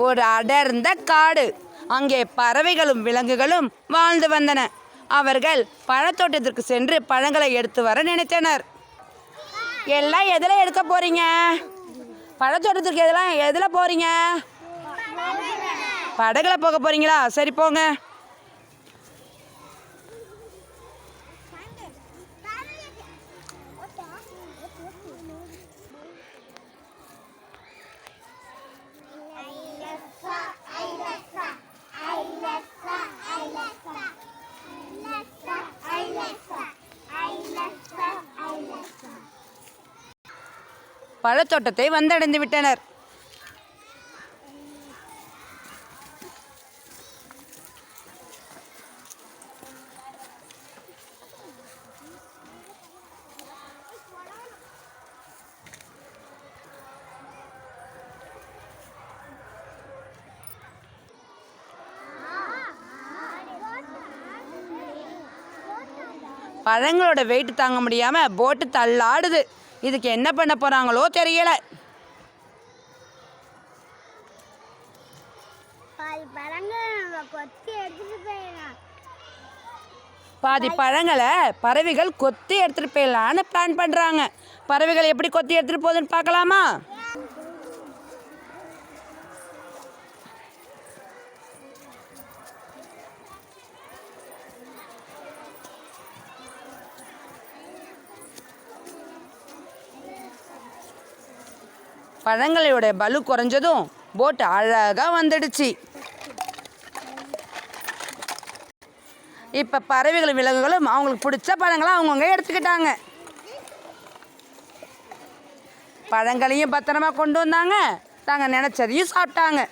ஒரு அடர்ந்த காடு. அங்கே பறவைகளும் விலங்குகளும் வாழ்ந்து வந்தன. அவர்கள் பழத்தோட்டத்திற்கு சென்று பழங்களை எடுத்து வர நினைத்தனர். எல்லாம் எதில் எடுக்க போறீங்க? பழத்தோட்டத்திற்கு எதில் போறீங்க? படகுல போக போறீங்களா? சரி போங்க. பழத்தோட்டத்தை வந்தடைந்து விட்டனர். பழங்களோட வெயிட் தாங்க முடியாமல் போட்டு தள்ளாடுது. இதுக்கு என்ன பண்ண போகிறாங்களோ தெரியல. பாதி பழங்களை பறவைகள் கொத்தி எடுத்துகிட்டு போயிடலான்னு பிளான் பண்ணுறாங்க. பறவைகள் எப்படி கொத்தி எடுத்துகிட்டு போகுதுன்னு பார்க்கலாமா? பழங்களோட பலு குறைஞ்சதும் போட்டு அழகாக வந்துடுச்சு. இப்போ பறவைகளும் விலங்குகளும் அவங்களுக்கு பிடிச்ச பழங்களை அவங்கவுங்க எடுத்துக்கிட்டாங்க. பழங்களையும் பத்திரமா கொண்டு வந்தாங்க, தாங்க நினச்சதையும் சாப்பிட்டாங்க.